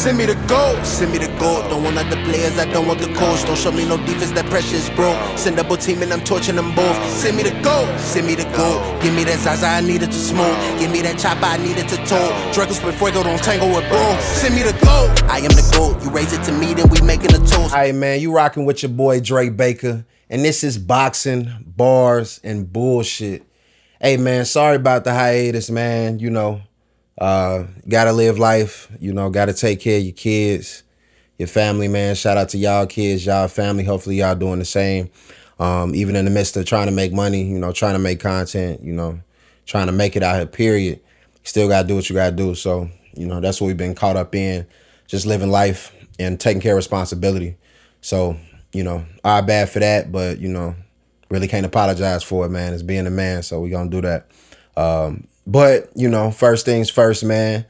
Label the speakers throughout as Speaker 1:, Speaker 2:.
Speaker 1: Send me the gold, send me the gold. Don't want other players, I don't want the coach. Don't show me no defense, that precious, bro. Send double team and I'm torching them both. Send me the gold, send me the gold. Give me that Zaza, I needed to smoke. Give me that chopper, I needed to tow. Draco split fuego, don't tangle with bro. Send me the gold, I am the gold. You raise it to me, then we making a toast.
Speaker 2: All right, man, you rocking with your boy Dre Baker, and this is boxing, bars, and bullshit. Hey, man, sorry about the hiatus, man. You know, gotta live life. You know, gotta take care of your kids, your family, man. Shout out to y'all kids, y'all family. Hopefully y'all doing the same. Even in the midst of trying to make money, you know, trying to make content, you know, trying to make it out here, period. You still gotta do what you gotta do. So, you know, that's what we've been caught up in, just living life and taking care of responsibility. So, you know, our bad for that, but, you know, really can't apologize for it, man. It's being a man, so we gonna do that. But, you know, first things first, man.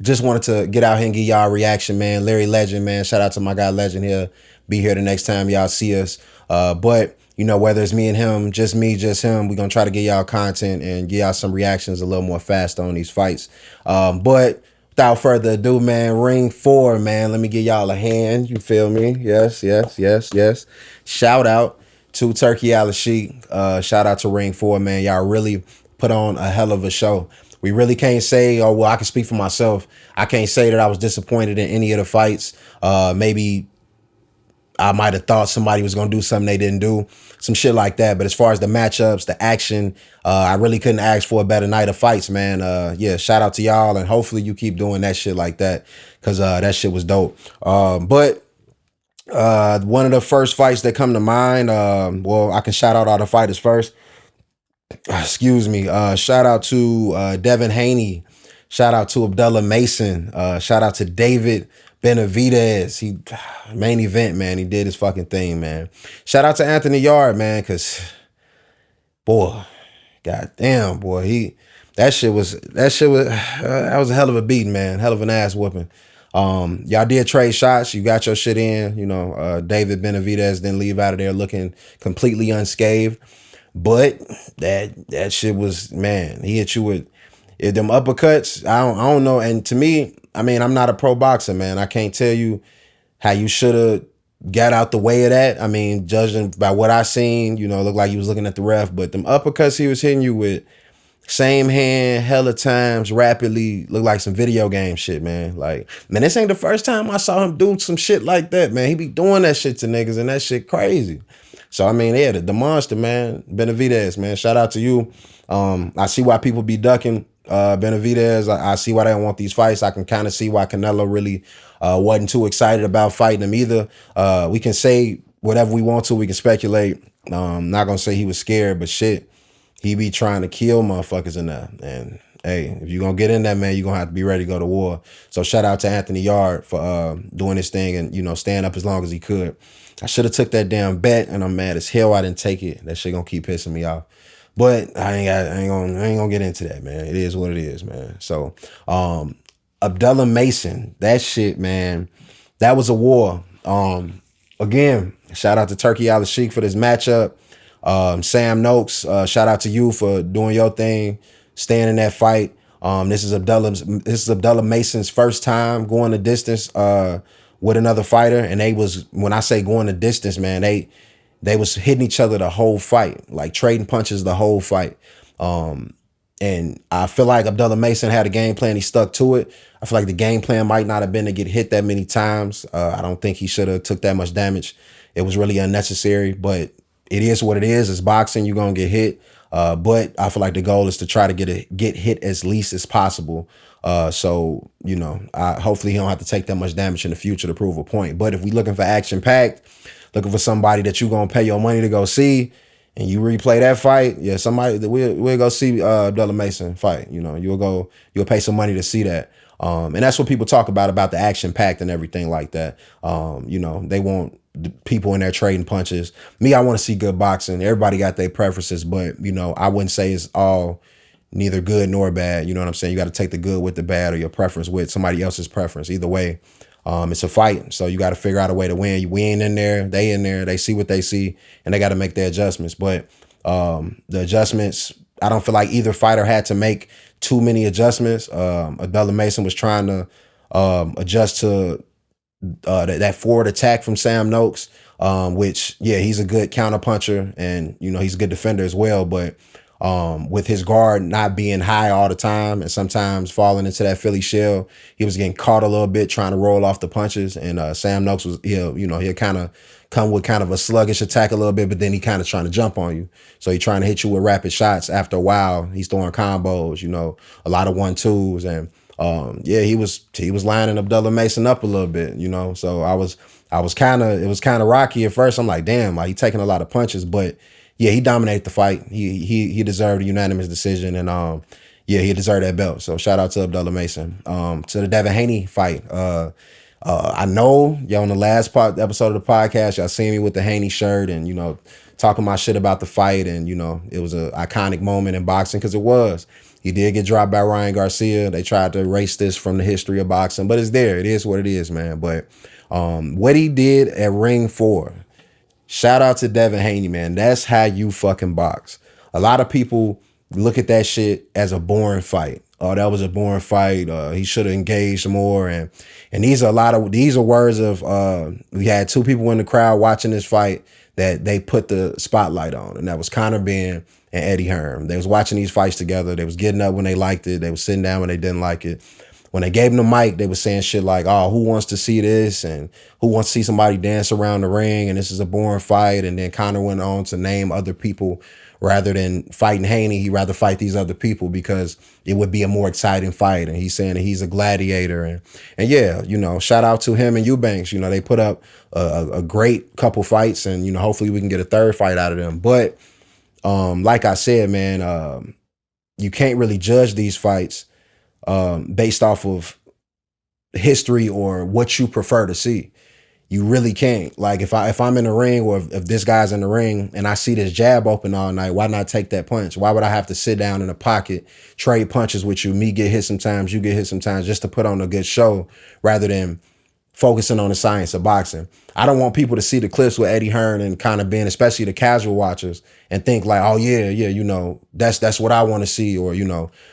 Speaker 2: Just wanted to get out here and give y'all a reaction, man. Larry Legend, man. Shout out to my guy Legend here. Be here the next time y'all see us. But, you know, whether it's me and him, just me, just him, we're gonna try to get y'all content and give y'all some reactions a little more fast on these fights. But without further ado, man, ring 4, man. Let me give y'all a hand. You feel me? Yes, yes, yes, yes. Shout out to K.Y.L.E. Shout out to ring 4, man. Y'all really put on a hell of a show. We really can't say, oh, well, I can speak for myself. I can't say that I was disappointed in any of the fights. Maybe I might have thought somebody was going to do something they didn't do, some shit like that. But as far as the matchups, the action, I really couldn't ask for a better night of fights, man. Yeah, shout out to y'all, and hopefully you keep doing that shit like that, because that shit was dope. But one of the first fights that come to mind, well, I can shout out all the fighters first. Excuse me. Shout out to Devin Haney. Shout out to Abdullah Mason. Shout out to David Benavidez. He main event, man. He did his fucking thing, man. Shout out to Anthony Yard, man, because boy, goddamn, boy, that was a hell of a beating, man. Hell of an ass whooping. Y'all did trade shots. You got your shit in. You know, David Benavidez didn't leave out of there looking completely unscathed. But that shit was, man, he hit you with them uppercuts. I don't know. And to me, I mean, I'm not a pro boxer, man. I can't tell you how you should have got out the way of that. I mean, judging by what I seen, you know, it looked like he was looking at the ref. But them uppercuts he was hitting you with, same hand, hella times, rapidly, look like some video game shit, man. Like, man, this ain't the first time I saw him do some shit like that, man. He be doing that shit to niggas, and that shit crazy. So, I mean, yeah, the monster, man, Benavidez, man, shout out to you. I see why people be ducking Benavidez. I see why they don't want these fights. I can kind of see why Canelo really wasn't too excited about fighting him either. We can say whatever we want to. We can speculate. Not going to say he was scared, but shit, he be trying to kill motherfuckers in there. And, hey, if you're going to get in there, man, you're going to have to be ready to go to war. So, shout out to Anthony Yard for doing his thing and, you know, staying up as long as he could. I should have took that damn bet, and I'm mad as hell I didn't take it. That shit gonna keep pissing me off. But I ain't gonna get into that, man. It is what it is, man. So Abdullah Mason, that shit, man, that was a war. Again, shout out to K.Y.L.E. for this matchup. Sam Noakes, shout out to you for doing your thing, staying in that fight. This is Abdullah Mason's first time going the distance with another fighter, and they was, when I say going the distance, man, they was hitting each other the whole fight, like trading punches the whole fight. And I feel like Abdullah Mason had a game plan. He stuck to it. I feel like the game plan might not have been to get hit that many times. I don't think he should have took that much damage. It was really unnecessary, but it is what it is. It's boxing. You're going to get hit. But I feel like the goal is to try to get hit as least as possible. So, you know, hopefully he don't have to take that much damage in the future to prove a point. But if we looking for action-packed, looking for somebody that you're going to pay your money to go see, and you replay that fight, yeah, somebody that we'll go see Abdullah Mason fight. You know, you'll pay some money to see that. And that's what people talk about the action-packed and everything like that. You know, they want people in there trading punches. Me, I want to see good boxing. Everybody got their preferences, but, you know, I wouldn't say it's all neither good nor bad. You know what I'm saying? You got to take the good with the bad, or your preference with somebody else's preference. Either way, it's a fight. So you got to figure out a way to win. We ain't in there. They see what they see, and they got to make their adjustments. But the adjustments, I don't feel like either fighter had to make too many adjustments. Abdullah Mason was trying to adjust to that forward attack from Sam Noakes, which, yeah, he's a good counter puncher and, he's a good defender as well. But with his guard not being high all the time and sometimes falling into that Philly shell, he was getting caught a little bit trying to roll off the punches. And Sam Noakes he'll kind of come with kind of a sluggish attack a little bit, but then he kind of trying to jump on you. So he's trying to hit you with rapid shots. After a while, he's throwing combos, a lot of 1-2s. And he was lining Abdullah Mason up a little bit, So it was kind of rocky at first. I'm like, damn, like he taking a lot of punches, but yeah, he dominated the fight. He deserved a unanimous decision, and he deserved that belt. So shout out to Abdullah Mason. To the Devin Haney fight. I know y'all on the last episode of the podcast, y'all seen me with the Haney shirt and talking my shit about the fight, and it was an iconic moment in boxing because it was. He did get dropped by Ryan Garcia. They tried to erase this from the history of boxing, but it's there. It is what it is, man. But what he did at Ring 4, shout out to Devin Haney, man. That's how you fucking box. A lot of people look at that shit as a boring fight. Oh, that was a boring fight. He should have engaged more. And these are words of we had two people in the crowd watching this fight that they put the spotlight on, and that was Conor Benn and Eddie Hearn. They was watching these fights together. They was getting up when they liked it. They was sitting down when they didn't like it. When they gave him the mic, they was saying shit like, oh, who wants to see this? And who wants to see somebody dance around the ring? And this is a boring fight. And then Conor went on to name other people. Rather than fighting Haney, he'd rather fight these other people because it would be a more exciting fight. And he's saying that he's a gladiator. And yeah, shout out to him and Eubanks. They put up a great couple fights, and, hopefully we can get a third fight out of them. But like I said, man, you can't really judge these fights based off of history or what you prefer to see. You really can't. Like if I'm in the ring, or if this guy's in the ring and I see this jab open all night, why not take that punch? Why would I have to sit down in a pocket, trade punches with you, me get hit sometimes, you get hit sometimes, just to put on a good show rather than focusing on the science of boxing? I don't want people to see the clips with Eddie Hearn and Conor Benn, especially the casual watchers, and think like, oh yeah, that's what I want to see. Or,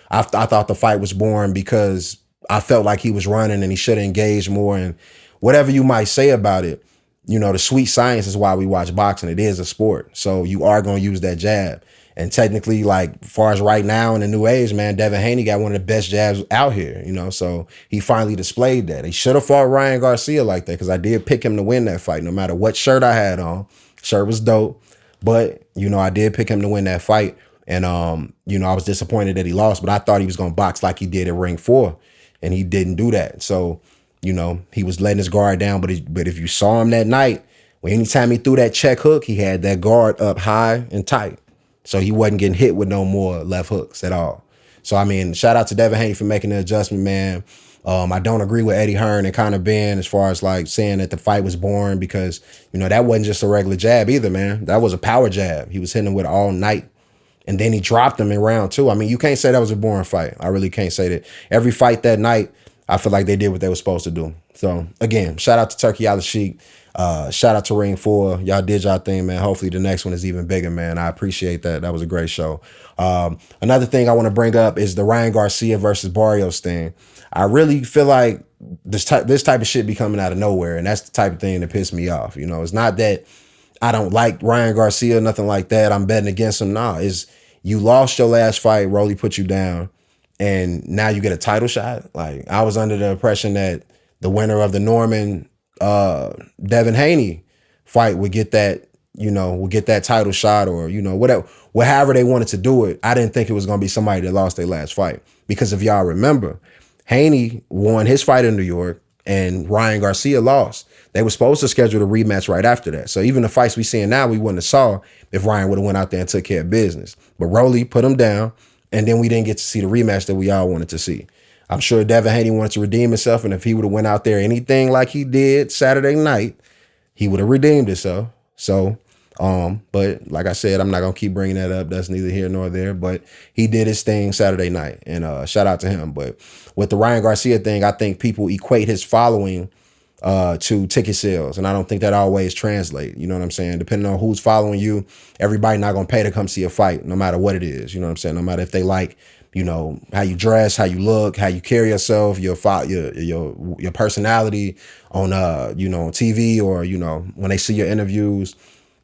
Speaker 2: I thought the fight was boring because I felt like he was running and he should have engaged more. And whatever you might say about it, the sweet science is why we watch boxing. It is a sport. So you are going to use that jab. And technically, like, as far as right now in the new age, man, Devin Haney got one of the best jabs out here, so he finally displayed that. He should have fought Ryan Garcia like that, because I did pick him to win that fight, no matter what shirt I had on. Shirt was dope. But, I did pick him to win that fight. And, I was disappointed that he lost, but I thought he was going to box like he did at Ring 4. And he didn't do that. So, he was letting his guard down. But if you saw him that night, anytime he threw that check hook, he had that guard up high and tight. So he wasn't getting hit with no more left hooks at all. So, I mean, shout out to Devin Haney for making the adjustment, man. I don't agree with Eddie Hearn and Conor Benn as far as like saying that the fight was boring, because, that wasn't just a regular jab either, man. That was a power jab. He was hitting him with all night. And then he dropped him in round 2. I mean, you can't say that was a boring fight. I really can't say that. Every fight that night, I feel like they did what they were supposed to do. So, again, shout out to K.Y.L.E. Shout out to Ring 4. Y'all did y'all thing, man. Hopefully the next one is even bigger, man. I appreciate that. That was a great show. Another thing I want to bring up is the Ryan Garcia versus Barrios thing. I really feel like this type of shit be coming out of nowhere, and that's the type of thing that pissed me off. It's not that I don't like Ryan Garcia, nothing like that. I'm betting against him. Nah, is you lost your last fight, Rolly put you down, and now you get a title shot. Like, I was under the impression that the winner of the Norman Devin Haney fight would get that, would get that title shot, or, however they wanted to do it. I didn't think it was going to be somebody that lost their last fight, because if y'all remember, Haney won his fight in New York and Ryan Garcia lost. They were supposed to schedule a rematch right after that. So even the fights we seeing now, we wouldn't have saw if Ryan would have went out there and took care of business. But Rolly put him down, and then we didn't get to see the rematch that we all wanted to see. I'm sure Devin Haney wanted to redeem himself, and if he would have went out there anything like he did Saturday night, he would have redeemed himself. So, but like I said, I'm not gonna keep bringing that up. That's neither here nor there. But he did his thing Saturday night, and shout out to him. But with the Ryan Garcia thing, I think people equate his following to ticket sales, and I don't think that always translate. You know what I'm saying? Depending on who's following you, everybody not gonna pay to come see a fight, no matter what it is. You know what I'm saying? No matter if they like how you dress, how you look, how you carry yourself, your personality on on TV, or when they see your interviews.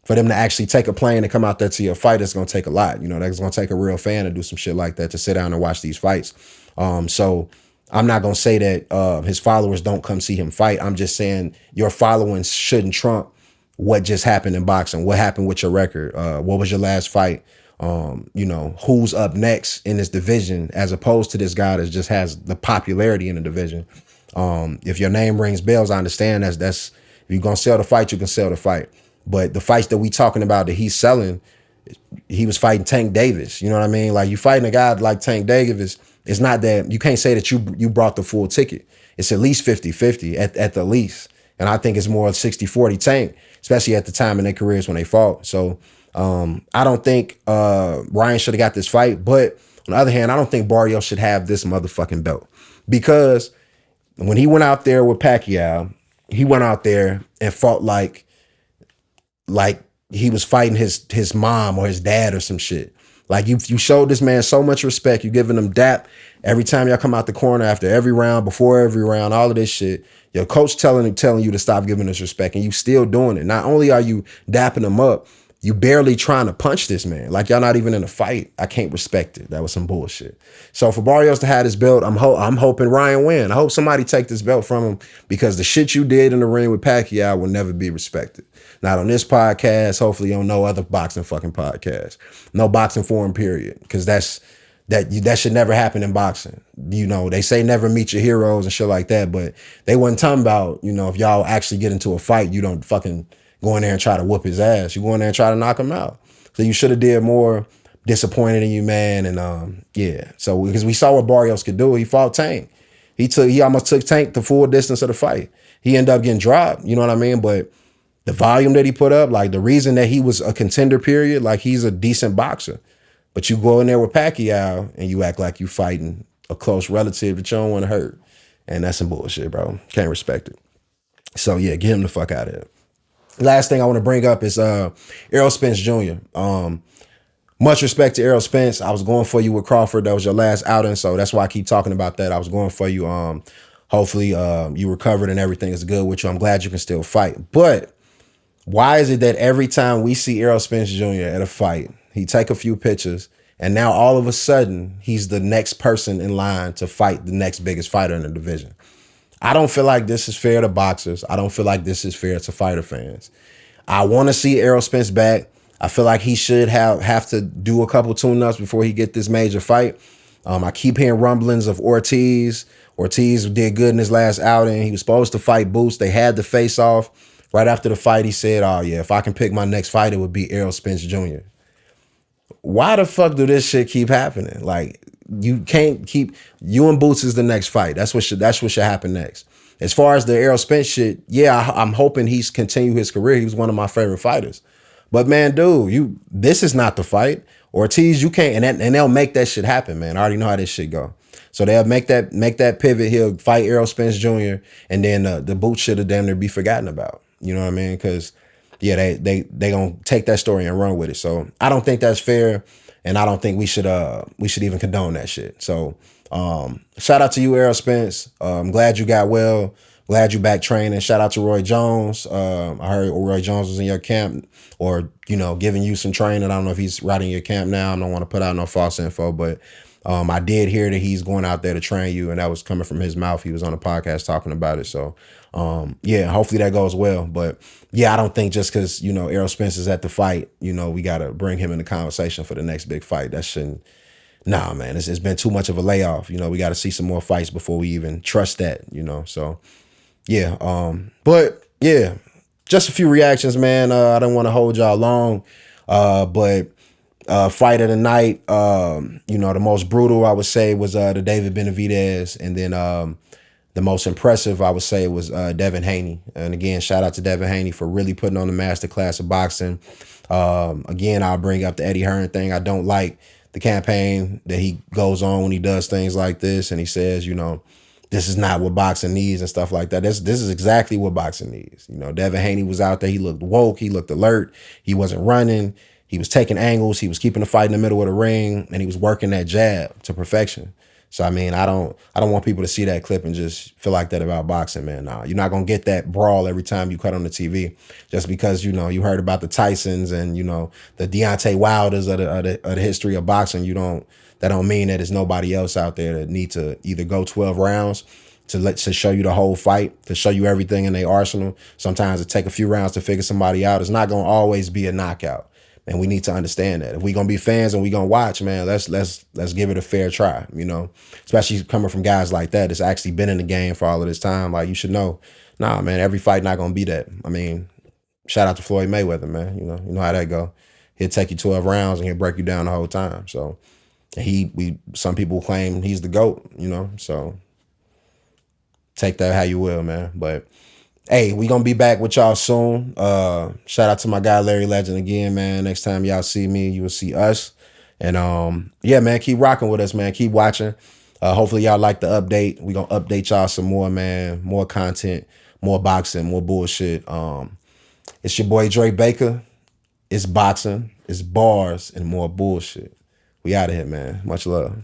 Speaker 2: For them to actually take a plane and come out there to your fight, it's gonna take a lot. That's gonna take a real fan to do some shit like that, to sit down and watch these fights. So I'm not gonna say that his followers don't come see him fight. I'm just saying your following shouldn't trump what just happened in boxing. What happened with your record? What was your last fight? Who's up next in this division, as opposed to this guy that just has the popularity in the division. If your name rings bells, I understand that's if you're gonna sell the fight, you can sell the fight. But the fights that we talking about that he's selling, he was fighting Tank Davis. You know what I mean? Like, you fighting a guy like Tank Davis, it's not that, you can't say that you brought the full ticket. It's at least 50-50 at the least. And I think it's more 60-40 Tank, especially at the time in their careers when they fought. So I don't think Ryan should have got this fight. But on the other hand, I don't think Barrios should have this motherfucking belt. Because when he went out there with Pacquiao, he went out there and fought like he was fighting his mom or his dad or some shit. Like, you showed this man so much respect. You giving him dap every time y'all come out the corner, after every round, before every round, all of this shit. Your coach telling you to stop giving us respect, and you still doing it. Not only are you dapping him up, you barely trying to punch this man. Like, y'all not even in a fight. I can't respect it. That was some bullshit. So for Barrios to have this belt, I'm hoping Ryan win. I hope somebody take this belt from him, because the shit you did in the ring with Pacquiao will never be respected. Not on this podcast, hopefully on no other boxing fucking podcast. No boxing forum, period. Because that should never happen in boxing. They say never meet your heroes and shit like that, but they wasn't talking about, if y'all actually get into a fight, you don't fucking go in there and try to whoop his ass. You go in there and try to knock him out. So you should have did more. Disappointed in you, man. And so because we saw what Barrios could do. He fought Tank. He almost took Tank the full distance of the fight. He ended up getting dropped, you know what I mean? But the volume that he put up, like, the reason that he was a contender, period, like, he's a decent boxer. But you go in there with Pacquiao and you act like you fighting a close relative that you don't want to hurt. And that's some bullshit, bro. Can't respect it. So yeah, get him the fuck out of here. Last thing I want to bring up is Errol Spence Jr. Much respect to Errol Spence. I was going for you with Crawford. That was your last outing, so that's why I keep talking about that. I was going for you. Hopefully you recovered and everything is good with you. I'm glad you can still fight. But why is it that every time we see Errol Spence Jr. at a fight, he take a few pictures, and now all of a sudden he's the next person in line to fight the next biggest fighter in the division? I don't feel like this is fair to boxers. I don't feel like this is fair to fighter fans. I want to see Errol Spence back. I feel like he should have to do a couple tune-ups before he get this major fight. I keep hearing rumblings of Ortiz. Ortiz did good in his last outing. He was supposed to fight Boots. They had the face off. Right after the fight, he said, oh yeah, if I can pick my next fight, it would be Errol Spence Jr. Why the fuck do this shit keep happening? Like, you can't keep, you and Boots is the next fight. That's what should happen next. As far as the Errol Spence shit, yeah, I'm hoping he's continue his career. He was one of my favorite fighters. But man, dude, this is not the fight. Ortiz, you can't, and they'll make that shit happen, man. I already know how this shit go. So they'll make that pivot. He'll fight Errol Spence Jr. and then the Boots shit will damn near be forgotten about. You know what I mean? Because yeah, they gonna take that story and run with it. So I don't think that's fair, and I don't think we should even condone that shit. So shout out to you, Errol Spence. I'm glad you got well. Glad you back training. Shout out to Roy Jones. I heard Roy Jones was in your camp, or giving you some training. I don't know if he's right in your camp now. I don't want to put out no false info, but I did hear that he's going out there to train you, and that was coming from his mouth. He was on a podcast talking about it. So yeah, hopefully that goes well. But yeah, I don't think just because Errol Spence is at the fight, we got to bring him in the conversation for the next big fight. That shouldn't. Nah, man, it's been too much of a layoff. We got to see some more fights before we even trust that. So yeah, but yeah, just a few reactions, man. I don't want to hold y'all long, but fight of the night, the most brutal I would say was the David Benavidez, and then the most impressive I would say was Devin Haney. And again, shout out to Devin Haney for really putting on the master class of boxing. Again, I'll bring up the Eddie Hearn thing. I don't like the campaign that he goes on when he does things like this, and he says, this is not what boxing needs and stuff like that. This is exactly what boxing needs. Devin Haney was out there. He looked woke. He looked alert. He wasn't running. he was taking angles, he was keeping the fight in the middle of the ring, and he was working that jab to perfection. So I mean, I don't want people to see that clip and just feel like that about boxing, man. Nah, you're not gonna get that brawl every time you cut on the TV, just because you heard about the Tysons and the Deontay Wilders of the history of boxing. That don't mean that there's nobody else out there that need to either go 12 rounds to show you the whole fight, to show you everything in their arsenal. Sometimes it take a few rounds to figure somebody out. It's not gonna always be a knockout. And we need to understand that. If we gonna be fans and we gonna watch, man, let's give it a fair try, Especially coming from guys like that that's actually been in the game for all of this time. Like, you should know, nah, man, every fight not gonna be that. I mean, shout out to Floyd Mayweather, man. You know how that go. He'll take you 12 rounds and he'll break you down the whole time. So some people claim he's the GOAT, so take that how you will, man. But hey, we gonna be back with y'all soon. Shout out to my guy Larry Legend again, man. Next time y'all see me, you will see us. And yeah, man, keep rocking with us, man. Keep watching. Hopefully y'all like the update. We gonna update y'all some more, man. More content, more boxing, more bullshit. It's your boy Dre Baker. It's boxing, it's bars, and more bullshit. We out of here, man. Much love.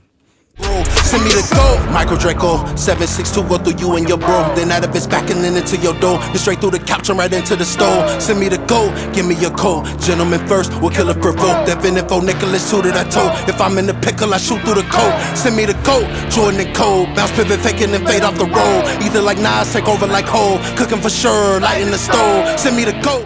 Speaker 1: Send me the gold, Micro Draco 762, go through you and your bro. Then out of his back and then into your door. Then straight through the couch and right into the stove. Send me the gold, give me your code. Gentlemen first, we'll kill it for vote. Devin info, Nicholas, who did I told? If I'm in the pickle, I shoot through the coat. Send me the gold, Jordan and Cole. Bounce pivot, faking and fade off the road. Either like Nas, take over like Hov. Cooking for sure, lighting the stove. Send me the gold.